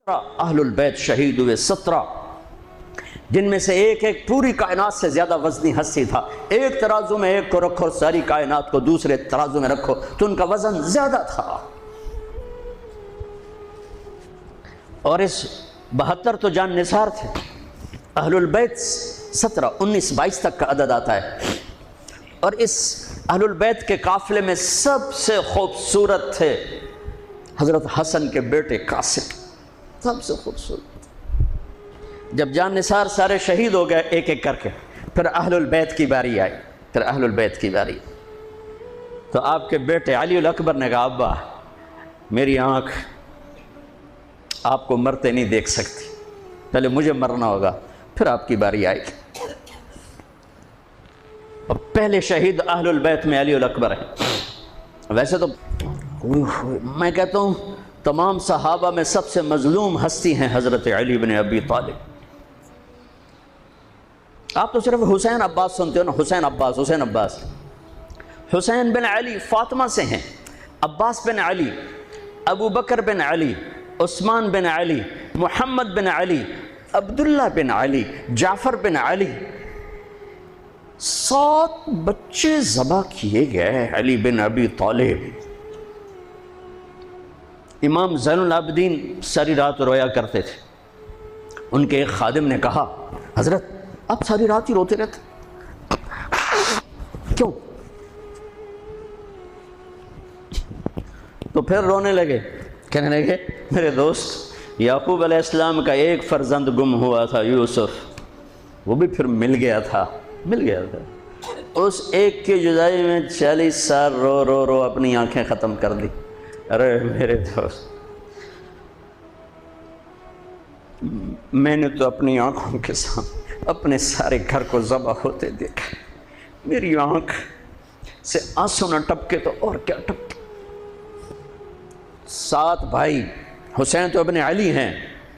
اہل البیت شہید ہوئے 17، جن میں سے ایک ایک پوری کائنات سے زیادہ وزنی ہستی تھا۔ ایک ترازو میں ایک کو رکھو، ساری کائنات کو دوسرے ترازو میں رکھو تو ان کا وزن زیادہ تھا۔ اور اس 72 تو جان نثار تھے۔ اہل البیت 17، 19، 22 تک کا عدد آتا ہے۔ اور اس اہل البیت کے قافلے میں سب سے خوبصورت تھے حضرت حسن کے بیٹے قاسم، سب سے خوبصورت۔ جب جان نثار سارے شہید ہو گئے ایک ایک کر کے، پھر اہل البیت کی باری آئی، پھر اہل البیت کی باری۔ تو آپ کے بیٹے علی الاکبر نے کہا ابا میری آنکھ آپ کو مرتے نہیں دیکھ سکتی، پہلے مجھے مرنا ہوگا پھر آپ کی باری آئے گی۔ اور پہلے شہید اہل البیت میں علی الاکبر ہیں۔ ویسے تو میں کہتا ہوں تمام صحابہ میں سب سے مظلوم ہستی ہیں حضرت علی بن ابی طالب۔ آپ تو صرف حسین عباس سنتے ہو نا، حسین عباس، حسین عباس۔ حسین بن علی فاطمہ سے ہیں، عباس بن علی، ابو بکر بن علی، عثمان بن علی، محمد بن علی، عبداللہ بن علی، جعفر بن علی، 7 بچے ذبح کیے گئے علی بن ابی طالب۔ امام زین العابدین ساری رات رویا کرتے تھے۔ ان کے ایک خادم نے کہا حضرت آپ ساری رات ہی روتے رہتے کیوں؟ تو پھر رونے لگے، کہنے لگے میرے دوست یعقوب علیہ السلام کا ایک فرزند گم ہوا تھا یوسف، وہ بھی پھر مل گیا تھا۔ اس ایک کی جدائی میں 40 سال رو رو رو اپنی آنکھیں ختم کر دی۔ ارے میرے دوست میں نے تو اپنی آنکھوں کے سامنے اپنے سارے گھر کو ذبح ہوتے دیکھا، میری آنکھ سے آنسو نہ ٹپکے تو اور کیا ٹپکے۔ 7 بھائی، حسین تو ابن علی ہیں،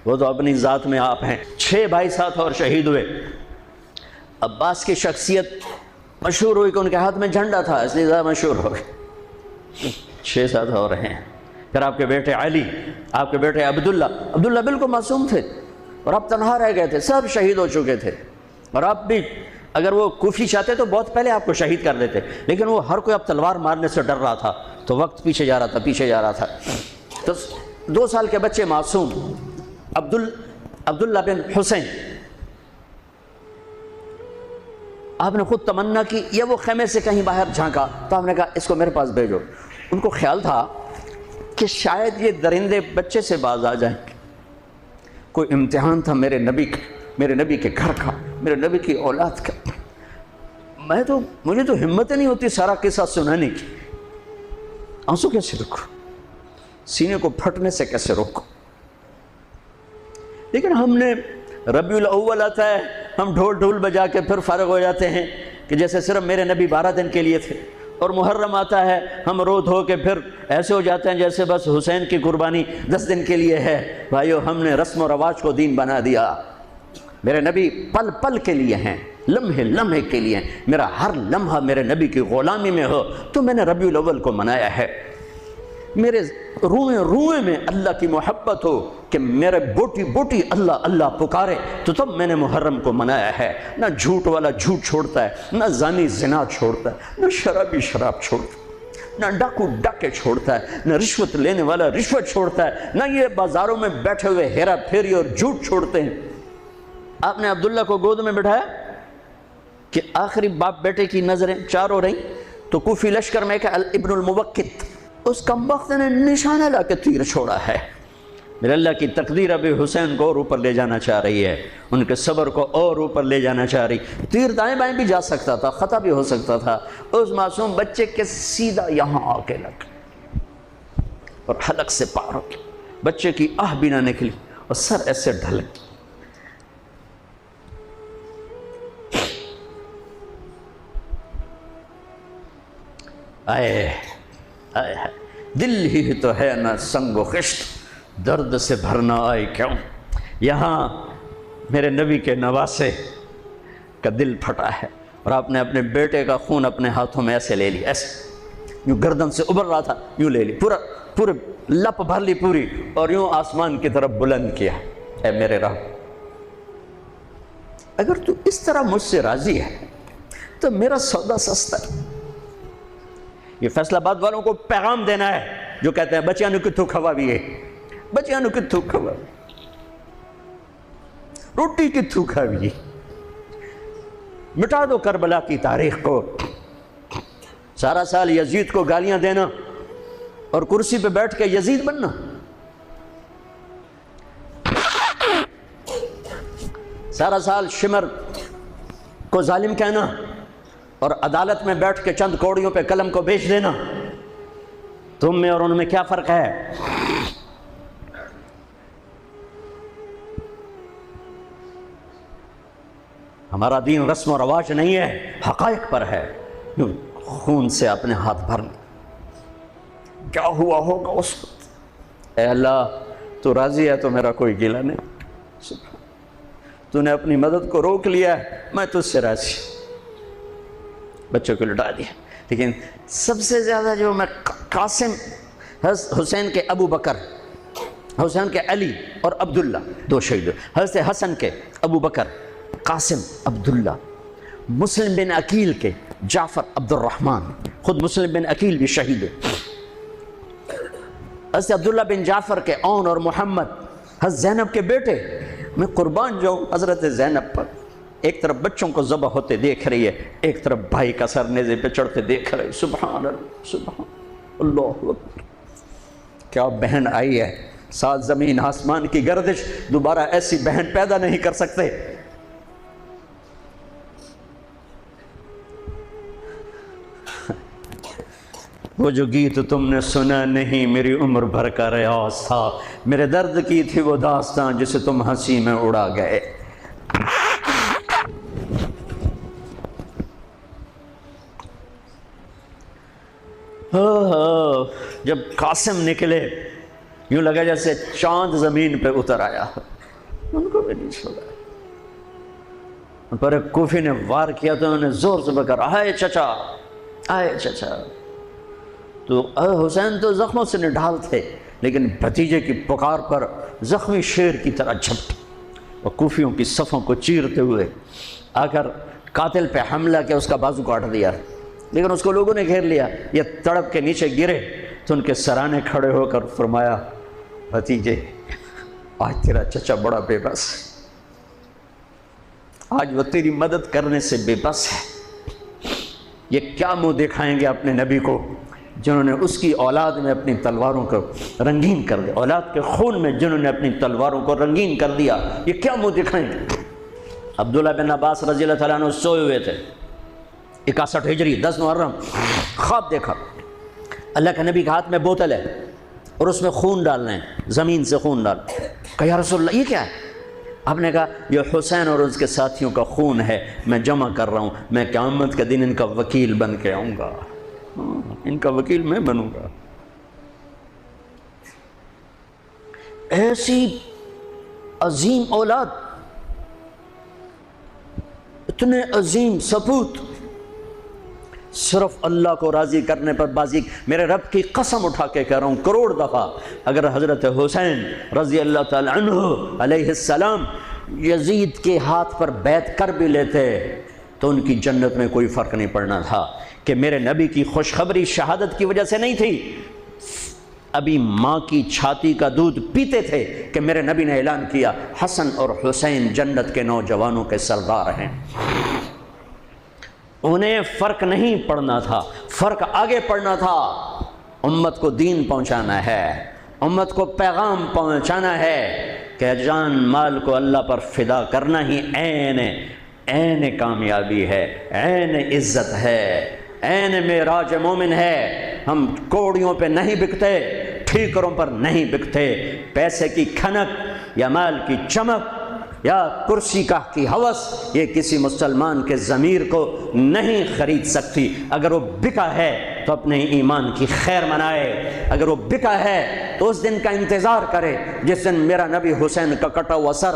وہ تو اپنی ذات میں آپ ہیں، 6 بھائی ساتھ اور شہید ہوئے۔ عباس کی شخصیت مشہور ہوئی کہ ان کے ہاتھ میں جھنڈا تھا، اس لیے زیادہ مشہور ہو گئے۔ 6 ساتھ اور ہیں۔ پھر آپ کے بیٹے علی، آپ کے بیٹے عبداللہ بالکل معصوم تھے اور آپ تنہا رہ گئے تھے، سب شہید ہو چکے تھے۔ اور آپ بھی اگر وہ کوفی چاہتے تو بہت پہلے آپ کو شہید کر دیتے، لیکن وہ ہر کوئی اب تلوار مارنے سے ڈر رہا تھا تو وقت پیچھے جا رہا تھا۔ تو 2 سال کے بچے معصوم عبداللہ بن حسین، آپ نے خود تمنا کی یا وہ خیمے سے کہیں باہر جھانکا تو آپ نے کہا اس کو میرے پاس بھیجو۔ ان کو خیال تھا کہ شاید یہ درندے بچے سے باز آ جائیں، کوئی امتحان تھا میرے نبی کا، میرے نبی کے گھر کا، میرے نبی کی اولاد کا۔ مجھے تو ہمت نہیں ہوتی سارا قصہ سنانے کی، آنسو کیسے روکو، سینے کو پھٹنے سے کیسے روکو۔ لیکن ہم نے ربیع الاول آتا ہے، ہم ڈھول بجا کے پھر فارغ ہو جاتے ہیں کہ جیسے صرف میرے نبی 12 دن کے لیے تھے۔ اور محرم آتا ہے، ہم رو دھو کے پھر ایسے ہو جاتے ہیں جیسے بس حسین کی قربانی 10 دن کے لیے ہے۔ بھائیو ہم نے رسم و رواج کو دین بنا دیا۔ میرے نبی پل پل کے لیے ہیں، لمحے لمحے کے لیے ہیں۔ میرا ہر لمحہ میرے نبی کی غلامی میں ہو تو میں نے ربیع الاول کو منایا ہے۔ میرے روئیں روئیں میں اللہ کی محبت ہو کہ میرے بوٹی بوٹی اللہ اللہ پکارے تو تب میں نے محرم کو منایا ہے۔ نہ جھوٹ والا جھوٹ چھوڑتا ہے، نہ زانی زنا چھوڑتا ہے، نہ شرابی شراب چھوڑتا ہے، نہ ڈاکو ڈاکے چھوڑتا ہے، نہ رشوت لینے والا رشوت چھوڑتا ہے، نہ یہ بازاروں میں بیٹھے ہوئے ہیرا پھیری اور جھوٹ چھوڑتے ہیں۔ آپ نے عبداللہ کو گود میں بٹھایا کہ آخری باپ بیٹے کی نظریں 4 ہو رہیں تو کوفی لشکر میں کہ ابن الموقت، اس کمبخت نے نشانہ لا کے تیر چھوڑا ہے۔ میرے اللہ کی تقدیر ابھی حسین کو اور اوپر لے جانا چاہ رہی ہے، ان کے صبر کو اور اوپر لے جانا چاہ رہی۔ تیر دائیں بائیں بھی جا سکتا تھا، خطا بھی ہو سکتا تھا، اس معصوم بچے کے سیدھا یہاں آ کے لگ اور حلق سے پار ہو گیا، بچے کی آہ بھی نہ نکلی اور سر ایسے ڈھلک۔ آئے دل ہی تو ہے نہ سنگ و خشت، درد سے بھرنا آئے کیوں۔ یہاں میرے نبی کے نواسے کا دل پھٹا ہے اور آپ نے اپنے بیٹے کا خون اپنے ہاتھوں میں ایسے لے لیا، ایسے یوں گردن سے ابھر رہا تھا، یوں لے لی، پورا پورے لپ بھر لی پوری اور یوں آسمان کی طرف بلند کیا، اے میرے رب اگر تو اس طرح مجھ سے راضی ہے تو میرا سودا سستا ہے۔ یہ فیصل آباد والوں کو پیغام دینا ہے جو کہتے ہیں بچیاں نو کتھوں کھواویے، بچیاں نو کتھوں کھواویے، روٹی کتھوں کھاویے، مٹا دو کربلا کی تاریخ کو۔ سارا سال یزید کو گالیاں دینا اور کرسی پہ بیٹھ کے یزید بننا، سارا سال شمر کو ظالم کہنا اور عدالت میں بیٹھ کے چند کوڑیوں پہ قلم کو بیچ دینا، تم میں اور ان میں کیا فرق ہے؟ ہمارا دین رسم و رواج نہیں ہے، حقائق پر ہے۔ خون سے اپنے ہاتھ بھرنے، کیا ہوا ہوگا اس وقت؟ اے اللہ تو راضی ہے تو میرا کوئی گلہ نہیں، تو نے اپنی مدد کو روک لیا ہے، میں تجھ سے راضی۔ بچوں کو لٹا دیا، لیکن سب سے زیادہ جو میں قاسم، حسین کے ابو بکر، حسین کے علی اور عبداللہ دو شہید، حضرت حسن کے ابو بکر قاسم عبداللہ، مسلم بن عقیل کے جعفر عبد الرحمن، خود مسلم بن عقیل بھی شہید ہے، حضرت عبداللہ بن جعفر کے اون اور محمد، حضرت زینب کے بیٹے۔ میں قربان جاؤں حضرت زینب پر، ایک طرف بچوں کو ذبح ہوتے دیکھ رہی ہے، ایک طرف بھائی کا سر نیزے پہ چڑھتے دیکھ رہی ہے۔ سبحان اللہ، سبحان اللہ اکبر، کیا بہن آئی ہے، ساتھ زمین آسمان کی گردش، دوبارہ ایسی بہن پیدا نہیں کر سکتے۔ وہ جو گیت تم نے سنا نہیں میری عمر بھر کا ریاض تھا، میرے درد کی تھی وہ داستان جسے تم ہنسی میں اڑا گئے۔ جب قاسم نکلے یوں لگا جیسے چاند زمین پہ اتر آیا، ان کو بھی نہیں چھوڑا۔ پر کوفی نے وار کیا تو انہوں نے زور سے پکارا، آئے چچا، آئے چچا۔ تو حسین تو زخموں سے نڈھال تھے، لیکن بھتیجے کی پکار پر زخمی شیر کی طرح جھپٹے اور کوفیوں کی صفوں کو چیرتے ہوئے آ کر قاتل پہ حملہ کیا، اس کا بازو کاٹ دیا، لیکن اس کو لوگوں نے گھیر لیا۔ یہ تڑپ کے نیچے گرے تو ان کے سرانے کھڑے ہو کر فرمایا، بھتیجے آج تیرا چچا بڑا بے بس ہے، آج وہ تیری مدد کرنے سے بے بس ہے۔ یہ کیا منہ دکھائیں گے اپنے نبی کو جنہوں نے اس کی اولاد میں اپنی تلواروں کو رنگین کر دیا، اولاد کے خون میں جنہوں نے اپنی تلواروں کو رنگین کر دیا، یہ کیا منہ دکھائیں گے؟ عبداللہ بن عباس رضی اللہ تعالیٰ عنہ سوئے ہوئے تھے، 61 ہجری 10 محرم، خواب دیکھا اللہ کے نبی کے ہاتھ میں بوتل ہے اور اس میں خون ڈالنا ہے، زمین سے خون ڈال۔ کہا یا رسول اللہ یہ کیا ہے؟ آپ نے کہا یہ حسین اور اس کے ساتھیوں کا خون ہے، میں جمع کر رہا ہوں، میں قیامت کے دن ان کا وکیل بن کے آؤں گا، ان کا وکیل میں بنوں گا۔ ایسی عظیم اولاد، اتنے عظیم سپوت، صرف اللہ کو راضی کرنے پر بازی۔ میرے رب کی قسم اٹھا کے کہہ رہا ہوں، کروڑ دفعہ اگر حضرت حسین رضی اللہ تعالی عنہ علیہ السلام یزید کے ہاتھ پر بیعت کر بھی لیتے تو ان کی جنت میں کوئی فرق نہیں پڑنا تھا، کہ میرے نبی کی خوشخبری شہادت کی وجہ سے نہیں تھی، ابھی ماں کی چھاتی کا دودھ پیتے تھے کہ میرے نبی نے اعلان کیا حسن اور حسین جنت کے نوجوانوں کے سردار ہیں۔ انہیں فرق نہیں پڑنا تھا، فرق آگے پڑنا تھا۔ امت کو دین پہنچانا ہے، امت کو پیغام پہنچانا ہے کہ جان مال کو اللہ پر فدا کرنا ہی عین کامیابی ہے، عین عزت ہے، عین معراج مومن ہے۔ ہم کوڑیوں پہ نہیں بکتے، ٹھیکروں پر نہیں بکتے، پیسے کی کھنک یا مال کی چمک یا کرسی کا کی ہوس یہ کسی مسلمان کے ضمیر کو نہیں خرید سکتی۔ اگر وہ بکا ہے تو اپنے ایمان کی خیر منائے، اگر وہ بکا ہے تو اس دن کا انتظار کرے جس دن میرا نبی حسین کا کٹا ہوا سر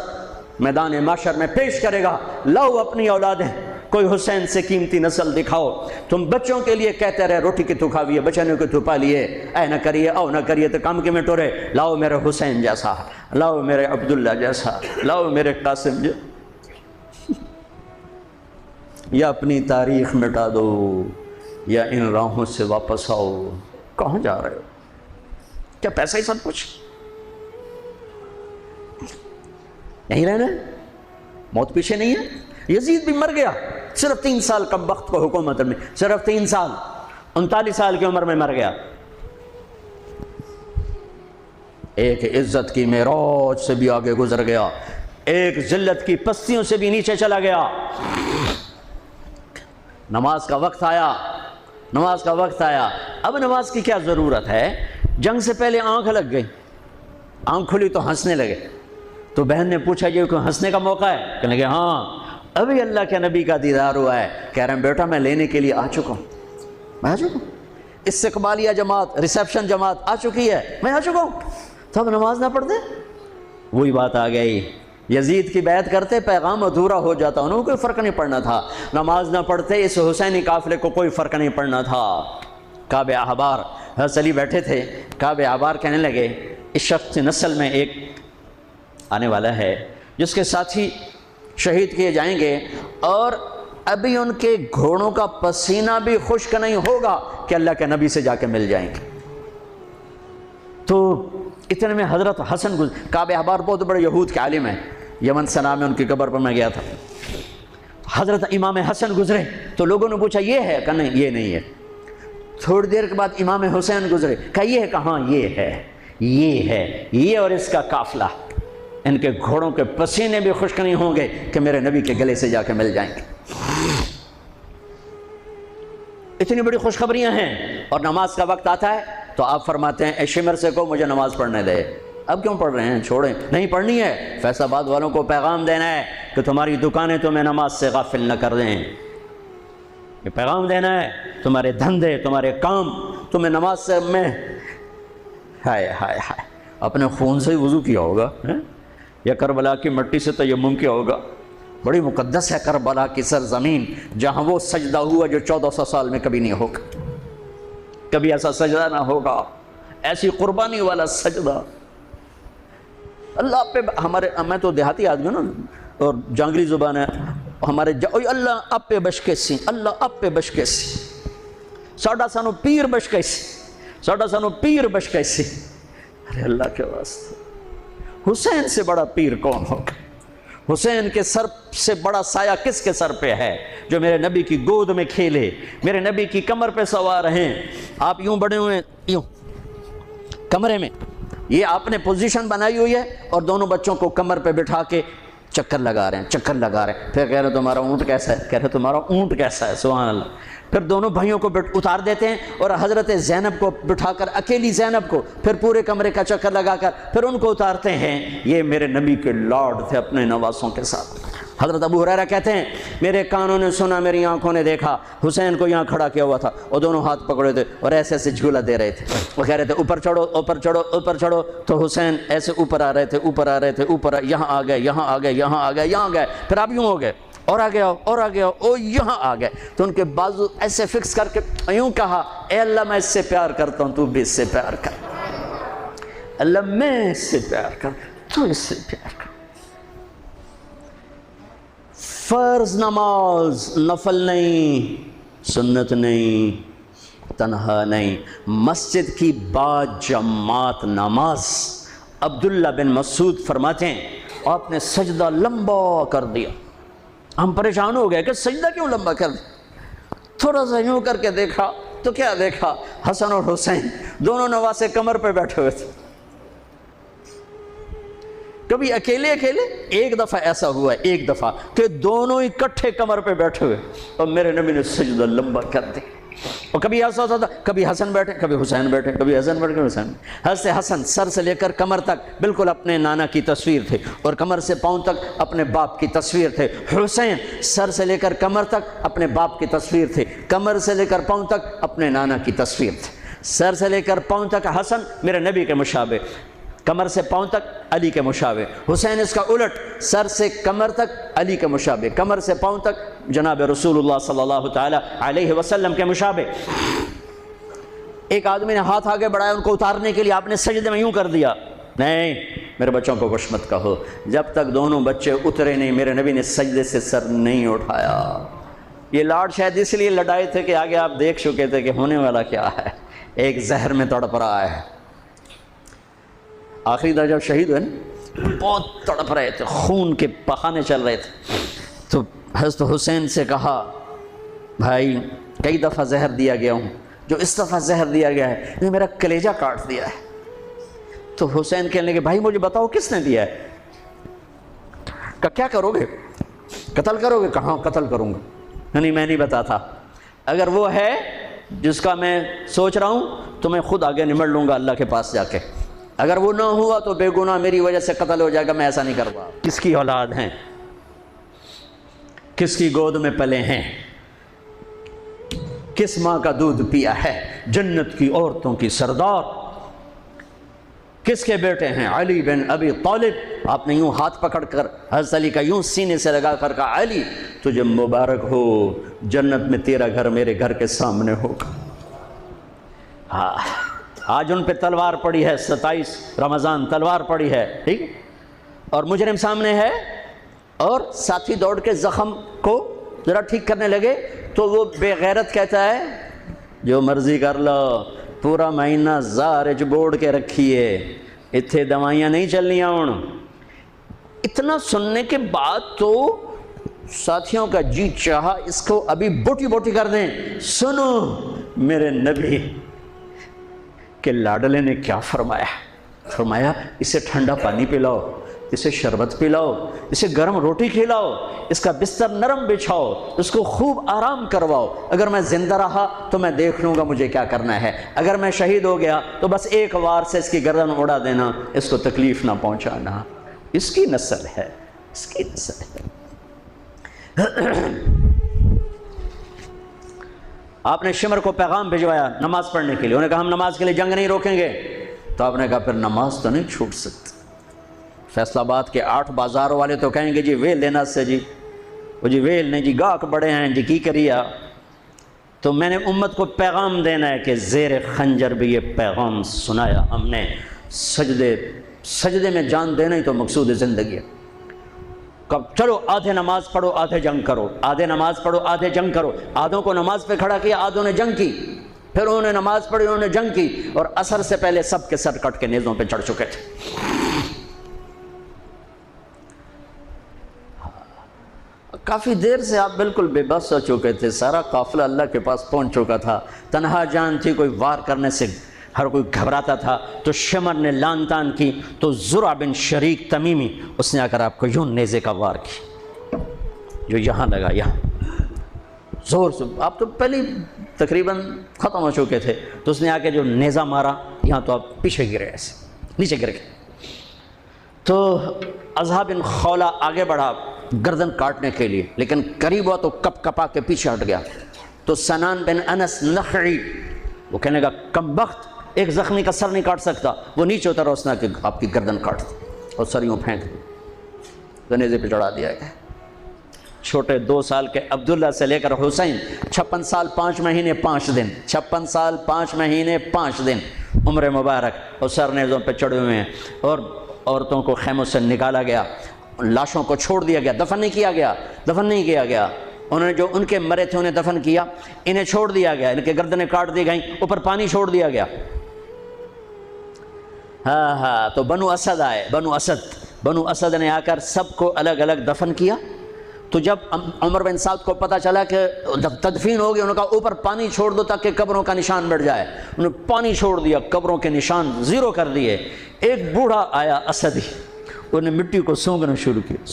میدان معاشر میں پیش کرے گا۔ لاؤ اپنی اولادیں، کوئی حسین سے قیمتی نسل دکھاؤ. تم بچوں کے لیے کہتے رہے روٹی کی تو کھاویے بچنے کو تو پالیے، اے نہ کریے او نہ کریے تو کام کے میں ٹورے. لاؤ میرے حسین جیسا، لاؤ میرے عبداللہ جیسا، لاؤ میرے قاسم جیسا. یا اپنی تاریخ مٹا دو یا ان راہوں سے واپس آؤ. کہاں جا رہے ہو؟ کیا پیسہ ہی سب کچھ؟ یہیں رہنا ہے؟ موت پیچھے نہیں ہے؟ یزید بھی مر گیا صرف 3 سال کم وقت کو حکومت میں، صرف 3 سال، 39 سال کی عمر میں مر گیا. ایک عزت کی معراج سے بھی آگے گزر گیا، ایک ذلت کی پستیوں سے بھی نیچے چلا گیا. نماز کا وقت آیا، نماز کا وقت آیا. اب نماز کی کیا ضرورت ہے؟ جنگ سے پہلے آنکھ لگ گئی، آنکھ کھلی تو ہنسنے لگے. تو بہن نے پوچھا یہ کوئی ہنسنے کا موقع ہے؟ کہنے لگے ہاں ابھی اللہ کے نبی کا دیدار ہوا ہے. کہہ رہے ہیں بیٹا میں لینے کے لیے آ چکا ہوں، میں آ چکا ہوں. استقبالیہ جماعت، ریسیپشن جماعت آ چکی ہے، میں آ چکا ہوں. تو ہم نماز نہ پڑھتے؟ وہی بات آ گئی. یزید کی بیعت کرتے پیغام ادھورا ہو جاتا، انہوں کو کوئی فرق نہیں پڑنا تھا. نماز نہ پڑھتے اس حسینی قافلے کو کوئی فرق نہیں پڑنا تھا. کعب احبار، حضرت علی بیٹھے تھے، کعب احبار کہنے لگے اس شخص نسل میں ایک آنے والا ہے جس کے ساتھی شہید کیے جائیں گے اور ابھی ان کے گھوڑوں کا پسینہ بھی خشک نہیں ہوگا کہ اللہ کے نبی سے جا کے مل جائیں گے. تو اتنے میں حضرت حسن کعب احبار بہت بڑے یہود کے عالم ہیں، یمن سے نام ہے، ان کی قبر پر میں گیا تھا. حضرت امام حسن گزرے تو لوگوں نے پوچھا یہ ہے؟ کہا نہیں یہ نہیں ہے. تھوڑی دیر کے بعد امام حسین گزرے، کہا یہ ہے؟ کہاں یہ ہے، یہ ہے، یہ اور اس کا قافلہ. ان کے گھوڑوں کے پسینے بھی خشک نہیں ہوں گے کہ میرے نبی کے گلے سے جا کے مل جائیں گے. اتنی بڑی خوشخبریاں ہیں. اور نماز کا وقت آتا ہے تو آپ فرماتے ہیں اے شمر سے کو مجھے نماز پڑھنے دے. اب کیوں پڑھ رہے ہیں؟ چھوڑیں، نہیں پڑھنی ہے. فیصل آباد والوں کو پیغام دینا ہے کہ تمہاری دکانیں تمہیں نماز سے غافل نہ کر دیں. یہ پیغام دینا ہے، تمہارے دھندے، تمہارے کام تمہیں نماز سے میں ہائے ہائے ہائے اپنے خون سے ہی وضو کیا ہوگا یا کربلا کی مٹی سے تیمم کیا ہوگا. بڑی مقدس ہے کربلا کی سرزمین جہاں وہ سجدہ ہوا جو 1400 سال میں کبھی نہیں ہوگا. کبھی ایسا سجدہ نہ ہوگا، ایسی قربانی والا سجدہ. اللہ پہ ہمارے، میں تو دیہاتی آدمی ہوں نا اور جانگلی زبان ہے ہمارے، اللہ آپ پہ بشکے سی، اللہ آپ پہ بشکے سی، ساڈا سانو پیر بشکے سی، ساڈا سانو پیر بشکے سی. ارے اللہ کے واسطے حسین سے بڑا پیر کون ہوگا؟ حسین کے سر سے بڑا سایہ کس کے سر پہ ہے جو میرے نبی کی گود میں کھیلے، میرے نبی کی کمر پہ سوار ہیں. آپ یوں بڑے ہوئے یوں کمرے میں، یہ آپ نے پوزیشن بنائی ہوئی ہے اور دونوں بچوں کو کمر پہ بٹھا کے چکر لگا رہے ہیں، چکر لگا رہے ہیں. پھر کہہ رہے تمہارا اونٹ کیسا ہے؟ کہہ رہے تمہارا اونٹ کیسا ہے؟ سبحان اللہ. پھر دونوں بھائیوں کو اتار دیتے ہیں اور حضرت زینب کو بٹھا کر، اکیلی زینب کو، پھر پورے کمرے کا چکر لگا کر پھر ان کو اتارتے ہیں. یہ میرے نبی کے لاڈ تھے اپنے نواسوں کے ساتھ. حضرت ابو ہریرہ کہتے ہیں میرے کانوں نے سنا، میری آنکھوں نے دیکھا، حسین کو یہاں کھڑا کیا ہوا تھا اور دونوں ہاتھ پکڑے تھے اور ایسے ایسے جھولا دے رہے تھے. وہ کہہ رہے تھے اوپر چڑھو، اوپر چڑھو، اوپر چڑھو. تو حسین ایسے اوپر آ رہے تھے، اوپر آ رہے تھے، اوپر یہاں آ گئے، یہاں آ گئے، یہاں آ گئے، یہاں گئے. پھر آپ یوں ہو گئے اور آگے آؤ اور آگے آؤ اور یہاں آ گئے. تو ان کے بازو ایسے فکس کر کے یوں کہا اے اللہ میں اس سے پیار کرتا ہوں، تو بھی اس سے پیار کر. اللہ میں اس سے پیار کر، تو اس سے پیار کر. فرض نماز نفل نہیں، سنت نہیں، تنہا نہیں، مسجد کی با جماعت نماز. عبداللہ بن مسعود فرماتے ہیں آپ نے سجدہ لمبا کر دیا. ہم پریشان ہو گئے کہ سجدہ کیوں لمبا کر دیا؟ تھوڑا سا یوں کر کے دیکھا تو کیا دیکھا؟ حسن اور حسین دونوں نواسے کمر پہ بیٹھے ہوئے تھے. کبھی اکیلے اکیلے، ایک دفعہ ایسا ہوا ہے، ایک دفعہ کہ دونوں اکٹھے کمر پہ بیٹھے ہوئے اور میرے نبی نے سجدہ لمبا کر دیا. اور کبھی ایسا ہوتا تھا کبھی حسن بیٹھے، کبھی حسین بیٹھے، کبھی حسن بیٹھے، کبھی حسین. حضرت حسن سر سے لے کر کمر تک بالکل اپنے نانا کی تصویر تھے اور کمر سے پاؤں تک اپنے باپ کی تصویر تھے. حسین سر سے لے کر کمر تک اپنے باپ کی تصویر تھے، کمر سے لے کر پاؤں تک اپنے نانا کی تصویر تھے. سر سے لے کر پاؤں تک حسن میرے نبی کے مشابہ، کمر سے پاؤں تک علی کے مشابہ. حسین اس کا الٹ، سر سے کمر تک علی کے مشابہ، کمر سے پاؤں تک جناب رسول صلی اللہ تعالی علیہ وسلم کے مشابہ۔ ایک آدمی نے ہاتھ آگے بڑھایا ان کو اتارنے کے لیے، آپ نے سجدے میں یوں کر دیا، نہیں میرے بچوں کو کچھ مت کہو، جب تک دونوں بچے اترے نہیں میرے نبی نے سجدے سے سر نہیں اٹھایا۔ یہ لاڈ شاید اس لیے لڑائے تھے کہ آگے آپ دیکھ چکے تھے کہ ہونے والا کیا ہے، ایک زہر میں تڑپ رہا ہے۔ آخری دن جب شہید ہوئے نا بہت تڑپ رہے تھے، خون کے بہانے چل رہے تھے، تو حضرت حسین سے کہا بھائی کئی دفعہ زہر دیا گیا ہوں، جو اس دفعہ زہر دیا گیا ہے یہ میرا کلیجہ کاٹ دیا ہے۔ تو حسین کہنے لگے بھائی مجھے بتاؤ کس نے دیا ہے؟ کہ کیا کرو گے، قتل کرو گے؟ کہاں قتل کروں گا، نہیں میں نہیں بتاتا، اگر وہ ہے جس کا میں سوچ رہا ہوں تو میں خود آگے نمٹ لوں گا اللہ کے پاس جا کے، اگر وہ نہ ہوا تو بے گناہ میری وجہ سے قتل ہو جائے گا، میں ایسا نہیں کروں گا۔ کس کی اولاد ہیں، کس کی گود میں پلے ہیں، کس ماں کا دودھ پیا ہے، جنت کی عورتوں کی سردار، کس کے بیٹے ہیں؟ علی بن ابی طالب۔ آپ نے یوں ہاتھ پکڑ کر حضرت علی کا یوں سینے سے لگا کر کہا علی تجھے مبارک ہو، جنت میں تیرا گھر میرے گھر کے سامنے ہوگا۔ ہاں آج ان پہ تلوار پڑی ہے، 27 رمضان تلوار پڑی ہے، ٹھیک، اور مجرم سامنے ہے، اور ساتھی دوڑ کے زخم کو ذرا ٹھیک کرنے لگے تو وہ بے غیرت کہتا ہے جو مرضی کر لو، پورا مہینہ زارج بوڑ کے رکھیے، اتھے دوائیاں نہیں چلنیاں ہوں۔ اتنا سننے کے بعد تو ساتھیوں کا جی چاہا اس کو ابھی بوٹی بوٹی کر دیں۔ سنو میرے نبی کہ لاڈلے نے کیا فرمایا، فرمایا اسے ٹھنڈا پانی پلاؤ، اسے شربت پلاؤ، اسے گرم روٹی کھلاؤ، اس کا بستر نرم بچھاؤ، اس کو خوب آرام کرواؤ، اگر میں زندہ رہا تو میں دیکھ لوں گا مجھے کیا کرنا ہے، اگر میں شہید ہو گیا تو بس ایک وار سے اس کی گردن اڑا دینا، اس کو تکلیف نہ پہنچانا۔ اس کی نسل ہے، اس کی نسل ہے۔ آپ نے شمر کو پیغام بھجوایا نماز پڑھنے کے لیے، انہوں نے کہا ہم نماز کے لیے جنگ نہیں روکیں گے، تو آپ نے کہا پھر نماز تو نہیں چھوٹ سکتی۔ فیصل آباد کے 8 بازار والے تو کہیں گے جی ویل لینا سے جی، وہ جی ویل نہیں جی گاہک بڑے ہیں جی کی کریا۔ تو میں نے امت کو پیغام دینا ہے کہ زیر خنجر بھی یہ پیغام سنایا ہم نے، سجدے میں جان دینا ہی تو مقصود زندگی ہے۔ کب چلو آدھے نماز پڑھو آدھے جنگ کرو، آدھے نماز پڑھو آدھے جنگ کرو، آدھوں کو نماز پہ کھڑا کیا، آدھوں نے جنگ کی، پھر انہوں نے نماز پڑھی انہوں نے جنگ کی، اور عصر سے پہلے سب کے سر کٹ کے نیزوں پہ چڑھ چکے تھے۔ کافی دیر سے آپ بالکل بے بس ہو چکے تھے، سارا قافلہ اللہ کے پاس پہنچ چکا تھا، تنہا جان تھی، کوئی وار کرنے سے ہر کوئی گھبراتا تھا، تو شمر نے لان تان کی، تو زرع بن شریک تمیمی اس نے آ کر آپ کو یوں نیزے کا وار کی، جو یہاں لگا، یہاں زور سے، آپ تو پہلے تقریباً ختم ہو چکے تھے، تو اس نے آ کے جو نیزہ مارا یہاں، تو آپ پیچھے گرے، ایسے نیچے گر گئے۔ تو اضحیٰ بن خولہ آگے بڑھا گردن کاٹنے کے لیے، لیکن قریب ہوا تو کپ کپا کے پیچھے ہٹ گیا۔ تو سنان بن انس نخعی وہ کہنے کا کم بخت، ایک زخمی کا سر نہیں کاٹ سکتا، وہ نیچے اترا، اس نے کہ آپ کی گردن کاٹ دی اور سر یوں پھینک دی، نیزے پہ چڑھا دیا گیا۔ چھوٹے 2 سال کے عبداللہ سے لے کر حسین 56 سال 5 مہینے 5 دن، 56 سال 5 مہینے 5 دن عمر مبارک، اور سر نیزوں پہ چڑھے ہوئے ہیں، اور عورتوں کو خیموں سے نکالا گیا، لاشوں کو چھوڑ دیا گیا، دفن نہیں کیا گیا، انہوں نے جو ان کے مرے تھے انہیں دفن کیا، انہیں چھوڑ دیا گیا، ان کے گردنیں کاٹ دی گئیں، اوپر پانی چھوڑ دیا گیا۔ ہاں تو بنو اسد نے آ کر سب کو الگ الگ دفن کیا۔ تو جب عمر بن سعد کو پتہ چلا کہ تدفین ہو گئی، انہوں نے کہا اوپر پانی چھوڑ دو تاکہ قبروں کا نشان بڑھ جائے، انہوں نے پانی چھوڑ دیا، قبروں کے نشان زیرو کر دیے۔ ایک بوڑھا آیا اسدی، انہوں نے مٹی کو سونگنا شروع کیا،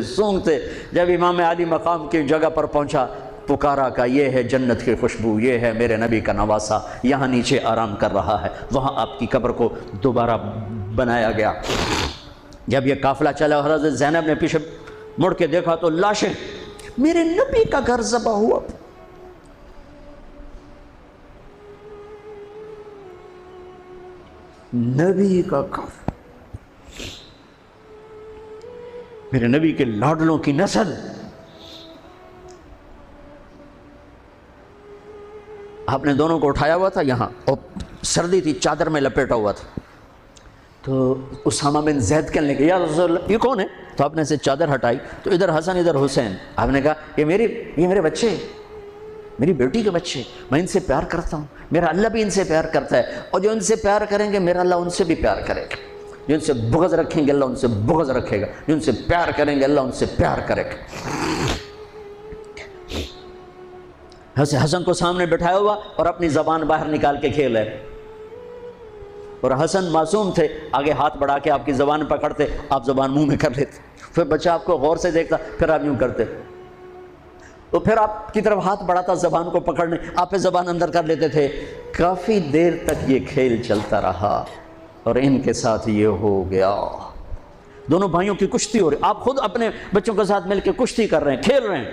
سونگتے جب امام علی مقام کی جگہ پر پہنچا، پکارا کہ یہ ہے جنت کی خوشبو، یہ ہے میرے نبی کا نواسہ، یہاں نیچے آرام کر رہا ہے۔ وہاں آپ کی قبر کو دوبارہ بنایا گیا۔ جب یہ قافلہ چلا، حضرت زینب نے پیچھے مڑ کے دیکھا تو لاشیں، میرے نبی کا گھر ذبح ہوا، نبی کا گھر، میرے نبی کے لاڈلوں کی نسل، آپ نے دونوں کو اٹھایا ہوا تھا یہاں، اور سردی تھی، چادر میں لپیٹا ہوا تھا. تو اسامہ بن زید کہنے لگے یا رسول اللہ یہ کون ہے؟ تو آپ نے سے چادر ہٹائی تو ادھر حسن ادھر حسین. آپ نے کہا یہ میرے بچے، میری بیٹی کے بچے، میں ان سے پیار کرتا ہوں، میرا اللہ بھی ان سے پیار کرتا ہے، اور جو ان سے پیار کریں گے میرا اللہ ان سے بھی پیار کرے گا. جو ان سے بغض رکھیں گے اللہ ان سے بغض رکھے گا، جو ان سے پیار کریں گے اللہ ان سے پیار کرے گا. حسن کو سامنے بٹھایا ہوا اور اپنی زبان باہر نکال کے کھیل ہے. اور حسن معصوم تھے، آگے ہاتھ بڑھا کے آپ کی زبان پکڑتے، آپ زبان منہ میں کر لیتے، پھر بچہ آپ کو غور سے دیکھتا، پھر آپ یوں کرتے، تو پھر آپ کی طرف ہاتھ بڑھاتا زبان کو پکڑنے، آپ پہ زبان اندر کر لیتے تھے. کافی دیر تک یہ کھیل چلتا رہا اور ان کے ساتھ یہ ہو گیا. دونوں بھائیوں کی کشتی ہو رہی، آپ خود اپنے بچوں کے ساتھ مل کے کشتی کر رہے ہیں، کھیل رہے ہیں.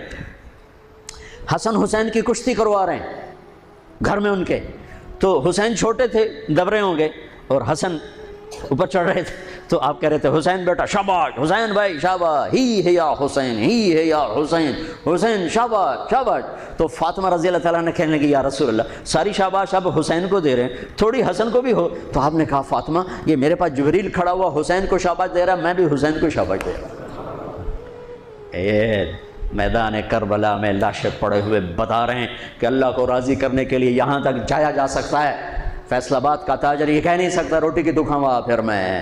حسن حسین کی کشتی کروا رہے ہیں گھر میں ان کے. تو حسین چھوٹے تھے، دب رہے ہوں گے، اور حسن اوپر چڑھ رہے تھے. تو آپ کہہ رہے تھے حسین بیٹا شاباش، حسین بھائی شاباش، ہی ہے یا حسین، ہی ہے یا حسین، حسین شاباش شاباش. تو فاطمہ رضی اللہ تعالیٰ نے کہنے لگی یا رسول اللہ ساری شاباش آپ حسین کو دے رہے ہیں، تھوڑی حسن کو بھی ہو. تو آپ نے کہا فاطمہ یہ میرے پاس جبریل کھڑا ہوا حسین کو شاباش دے رہا، میں بھی حسین کو شاباش دے رہا. میدان کربلا میں لاشیں پڑے ہوئے بتا رہے ہیں کہ اللہ کو راضی کرنے کے لیے یہاں تک جایا جا سکتا ہے. فیصل آباد کا تاجر یہ کہہ نہیں سکتا روٹی کی دکھاوا پھر میں.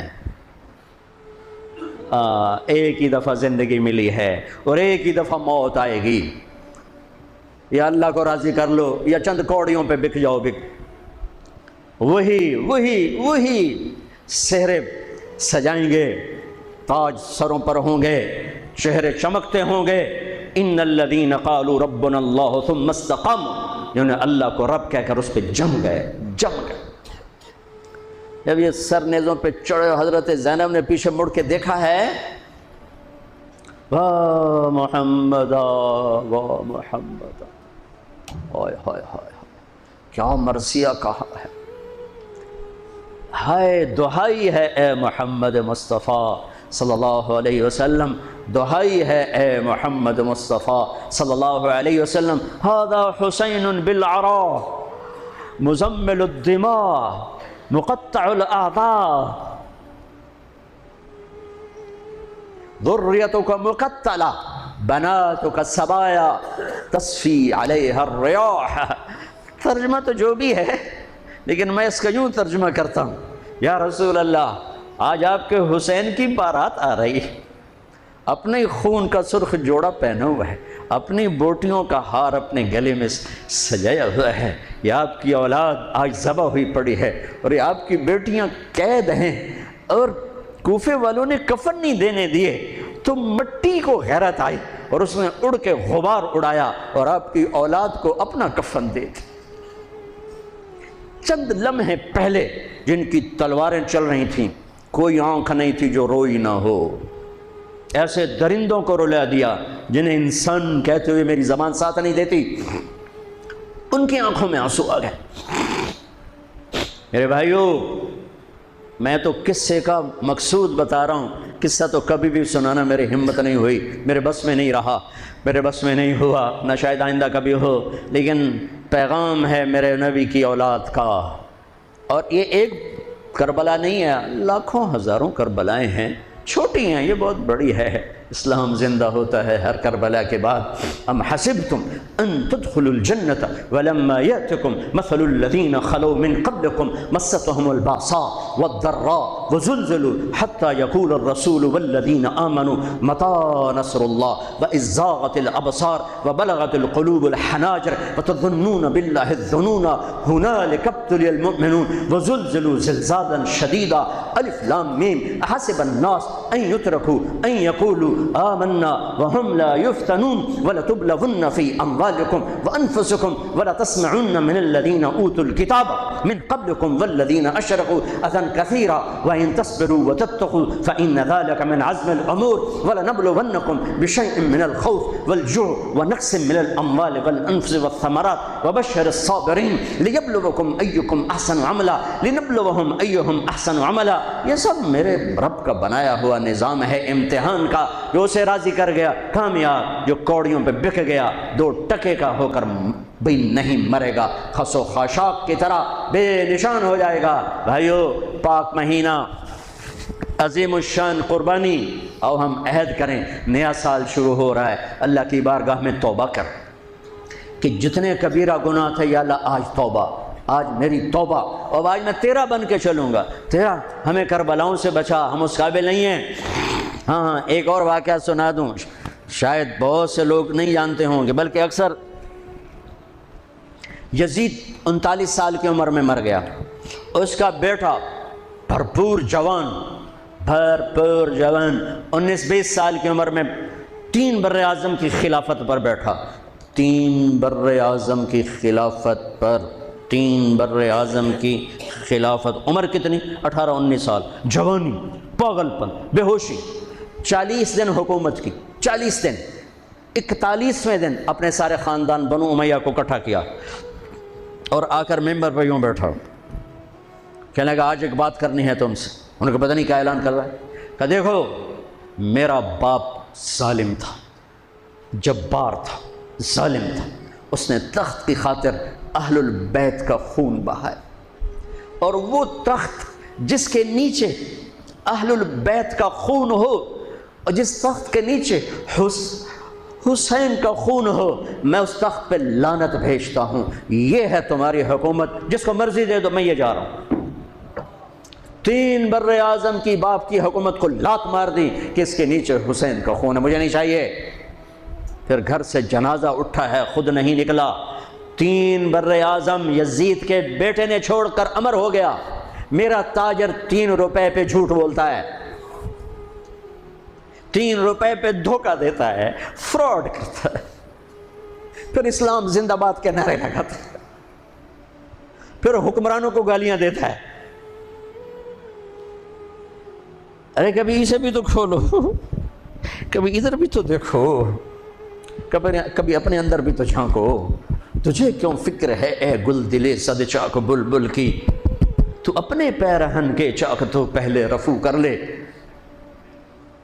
ایک ہی دفعہ زندگی ملی ہے اور ایک ہی دفعہ موت آئے گی. یا اللہ کو راضی کر لو یا چند کوڑیوں پہ بک جاؤ. وہی سہرے سجائیں گے، تاج سروں پر ہوں گے، چہرے چمکتے ہوں گے. ان الذین قالوا ربنا اللہ ثم استقاموا، جنہوں نے اللہ کو رب کہہ کر اس پہ جم گئے. جب یہ سر نیزوں پہ چڑھے حضرت زینب نے پیچھے مڑ کے دیکھا ہے، واہ محمد واہ محمد، ہائے ہائے ہائے کیا مرثیہ کہا ہے. ہائے دہائی ہے اے محمد مصطفیٰ صلی اللہ علیہ وسلم، دہائی ہے اے محمد مصطفیٰ صلی اللہ علیہ وسلم. ھذا حسین بالعراء مزمل الدماء مقطع الاعضاء ذریتک مقتلہ بناتک سبایا تصفی علیہا الریاح. ترجمہ تو جو بھی ہے لیکن میں اس کا یوں ترجمہ کرتا ہوں، یا رسول اللہ آج آپ کے حسین کی بارات آ رہی ہے، اپنے خون کا سرخ جوڑا پہنا ہوا ہے، اپنی بوٹیوں کا ہار اپنے گلے میں سجایا ہوا ہے. یہ آپ کی اولاد آج ذبح ہوئی پڑی ہے اور یہ آپ کی بیٹیاں قید ہیں، اور کوفے والوں نے کفن نہیں دینے دیے تو مٹی کو غیرت آئی اور اس نے اڑ کے غبار اڑایا اور آپ کی اولاد کو اپنا کفن دے دی. چند لمحے پہلے جن کی تلواریں چل رہی تھیں، کوئی آنکھ نہیں تھی جو روئی نہ ہو. ایسے درندوں کو رلا دیا جنہیں انسان کہتے ہوئے میری زبان ساتھ نہیں دیتی، ان کی آنکھوں میں آنسو آ گئے. میرے بھائیو میں تو قصے کا مقصود بتا رہا ہوں، قصہ تو کبھی بھی سنانا میری ہمت نہیں ہوئی، میرے بس میں نہیں رہا، میرے بس میں نہیں ہوا، نہ شاید آئندہ کبھی ہو. لیکن پیغام ہے میرے نبی کی اولاد کا، اور یہ ایک کربلا نہیں ہے، لاکھوں ہزاروں کربلائیں ہیں. چھوٹی ہیں، یہ بہت بڑی ہے. اسلام زندہ ہوتا ہے ہر کربلا کے بعد. ام حسبتم ان تدخلوا الجنة ولما يأتكم مثل الذين خلوا من قبلكم مستهم البأساء والضراء وزلزلوا حتى يقول الرسول والذين آمنوا متى نصر الله وإذ زاغت الأبصار وبلغت القلوب الحناجر وتظنون بالله الظنون هنالك ابتلي المؤمنون وزلزلوا زلزالا شديدا. الف لام میم. احسب الناس ان يتركوا ان يقولوا آمنا وهم لا يفتنون ولتبلغن في أموالكم وأنفسكم ولتسمعن من الذين أوتوا الكتاب من قبلكم والذين أشركوا أذى كثيرا وإن تصبروا وتتقوا فإن ذلك من عزم الأمور ولنبلونكم بشيء من الخوف والجوع ونقص من الأموال والأنفس والثمرات وبشر الصابرين ليبلوكم أيكم أحسن عملا لنبلوهم أيهم أحسن عملا. یہ سب میرے رب کا بنایا ہوا نظام ہے امتحان کا. جو اسے راضی کر گیا کامیاب، جو کوڑیوں پہ بک گیا 2 ٹکے کا ہو کر بھئی نہیں مرے گا، خس و خاشاک کی طرح بے نشان ہو جائے گا۔ بھائیو، پاک مہینہ، عظیم الشان قربانی، اور ہم عہد کریں، نیا سال شروع ہو رہا ہے، اللہ کی بارگاہ میں توبہ کر کہ جتنے کبیرہ گناہ تھے یا اللہ آج توبہ، آج میری توبہ، اور آج میں تیرا بن کے چلوں گا، تیرا ہمیں کربلاؤں سے بچا، ہم اس قابل نہیں ہیں۔ ہاں، ایک اور واقعہ سنا دوں، شاید بہت سے لوگ نہیں جانتے ہوں گے، بلکہ اکثر۔ یزید 39 سال کی عمر میں مر گیا، اس کا بیٹا بھرپور جوان 19-20 سال کی عمر میں 3 بر اعظم کی خلافت پر بیٹھا، 3 بر اعظم کی خلافت پر، 3 بر اعظم کی خلافت، عمر کتنی؟ 18-19 سال، جوانی، پاگل پن، بے ہوشی، 40 دن حکومت کی، 40 دن، 41ویں دن اپنے سارے خاندان بنو امیہ کو اکٹھا کیا اور آ کر ممبر پہ یوں بیٹھا، کہنے لگا آج ایک بات کرنی ہے تم سے۔ انہوں نے پتہ نہیں کیا اعلان کر رہا ہے، کہ دیکھو میرا باپ ظالم تھا، جبار تھا، ظالم تھا، اس نے تخت کی خاطر اہل البیت کا خون بہایا، اور وہ تخت جس کے نیچے اہل البیت کا خون ہو اور جس تخت کے نیچے حسین کا خون ہو، میں اس تخت پہ لعنت بھیجتا ہوں۔ یہ ہے تمہاری حکومت، جس کو مرضی دے دو، میں یہ جا رہا ہوں۔ 3 بر اعظم کی باپ کی حکومت کو لات مار دی کہ اس کے نیچے حسین کا خون ہے، مجھے نہیں چاہیے۔ پھر گھر سے جنازہ اٹھا ہے، خود نہیں نکلا۔ 3 بر اعظم یزید کے بیٹے نے چھوڑ کر امر ہو گیا، میرا تاجر 3 روپے پہ جھوٹ بولتا ہے، 3 روپے پہ دھوکہ دیتا ہے، فراڈ کرتا ہے، پھر اسلام زندہ باد کے نعرے لگاتا ہے، پھر حکمرانوں کو گالیاں دیتا ہے۔ ارے کبھی اسے بھی تو کھولو، کبھی ادھر بھی تو دیکھو، کبھی اپنے اندر بھی تو جھانکو۔ تجھے کیوں فکر ہے اے گل دلے صد چاک بلبل کی، تو اپنے پیرہن کے چاک تو پہلے رفو کر لے۔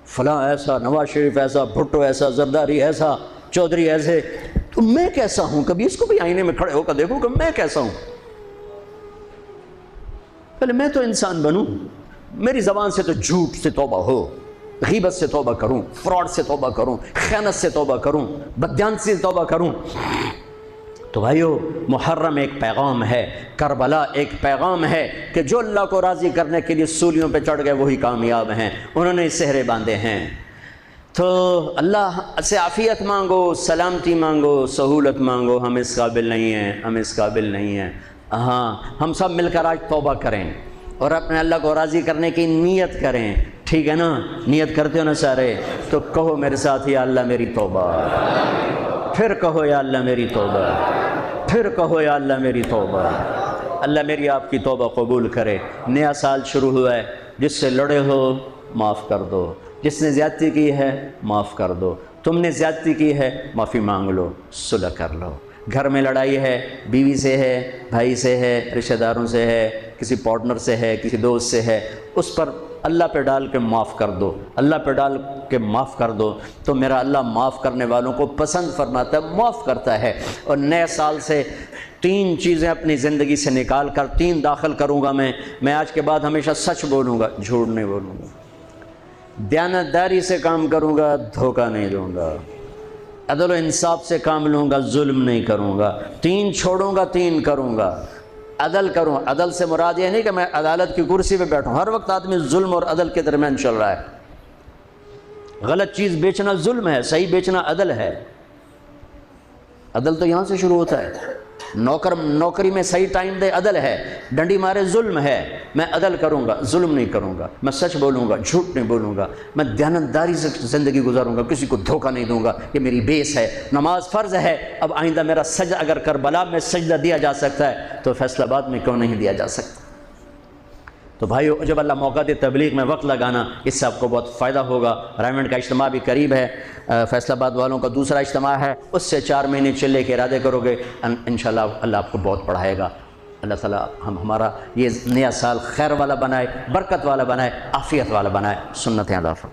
فلاں ایسا، نواز شریف ایسا، بھٹو ایسا، زرداری ایسا، چودھری ایسے، تو میں کیسا ہوں؟ کبھی اس کو بھی آئینے میں کھڑے ہو کر دیکھو کہ میں کیسا ہوں۔ پہلے میں تو انسان بنوں، میری زبان سے تو جھوٹ سے توبہ ہو، غیبت سے توبہ کروں، فراڈ سے توبہ کروں، خیانت سے توبہ کروں، بددیانتی سے توبہ کروں۔ تو بھائیو، محرم ایک پیغام ہے، کربلا ایک پیغام ہے کہ جو اللہ کو راضی کرنے کے لیے سولیوں پہ چڑھ گئے وہی کامیاب ہیں، انہوں نے سہرے باندھے ہیں۔ تو اللہ سے عافیت مانگو، سلامتی مانگو، سہولت مانگو۔ ہم اس قابل نہیں ہیں، ہم اس قابل نہیں ہیں۔ ہاں، ہم سب مل کر آج توبہ کریں اور اپنے اللہ کو راضی کرنے کی نیت کریں، ٹھیک ہے نا؟ نیت کرتے ہو نا سارے؟ تو کہو میرے ساتھ، یا اللہ میری توبہ، پھر کہو یا اللہ میری توبہ، پھر کہو یا اللہ میری توبہ۔ اللہ میری آپ کی توبہ قبول کرے۔ نیا سال شروع ہوا ہے، جس سے لڑے ہو معاف کر دو، جس نے زیادتی کی ہے معاف کر دو، تم نے زیادتی کی ہے معافی مانگ لو، صلح کر لو۔ گھر میں لڑائی ہے، بیوی سے ہے، بھائی سے ہے، رشتہ داروں سے ہے، کسی پارٹنر سے ہے، کسی دوست سے ہے، اس پر اللہ پہ ڈال کے معاف کر دو، اللہ پہ ڈال کے معاف کر دو، تو میرا اللہ معاف کرنے والوں کو پسند فرماتا ہے، معاف کرتا ہے۔ اور نئے سال سے 3 چیزیں اپنی زندگی سے نکال کر 3 داخل کروں گا میں آج کے بعد ہمیشہ سچ بولوں گا، جھوٹ نہیں بولوں گا، دیانتداری سے کام کروں گا، دھوکہ نہیں دوں گا، عدل و انصاف سے کام لوں گا، ظلم نہیں کروں گا، 3 چھوڑوں گا، 3 کروں گا، عدل کروں۔ عدل سے مراد یہ نہیں کہ میں عدالت کی کرسی پہ بیٹھوں، ہر وقت آدمی ظلم اور عدل کے درمیان چل رہا ہے۔ غلط چیز بیچنا ظلم ہے، صحیح بیچنا عدل ہے۔ عدل تو یہاں سے شروع ہوتا ہے۔ نوکری میں صحیح ٹائم دے، عدل ہے، ڈنڈی مارے ظلم ہے۔ میں عدل کروں گا، ظلم نہیں کروں گا، میں سچ بولوں گا، جھوٹ نہیں بولوں گا، میں دیانتداری سے زندگی گزاروں گا، کسی کو دھوکہ نہیں دوں گا، یہ میری بیس ہے۔ نماز فرض ہے، اب آئندہ میرا سجدہ اگر کربلا میں سجدہ دیا جا سکتا ہے تو فیصل آباد میں کیوں نہیں دیا جا سکتا؟ تو بھائیو، جب اللہ موقع دے تبلیغ میں وقت لگانا، اس سے آپ کو بہت فائدہ ہوگا۔ رائمنڈ کا اجتماع بھی قریب ہے، فیصل آباد والوں کا دوسرا اجتماع ہے، اس سے 4 مہینے چلے کے ارادے کرو گے، انشاءاللہ اللہ آپ کو بہت پڑھائے گا۔ اللہ تعالیٰ ہمارا یہ نیا سال خیر والا بنائے، برکت والا بنائے، عافیت والا بنائے۔ سنت اللہ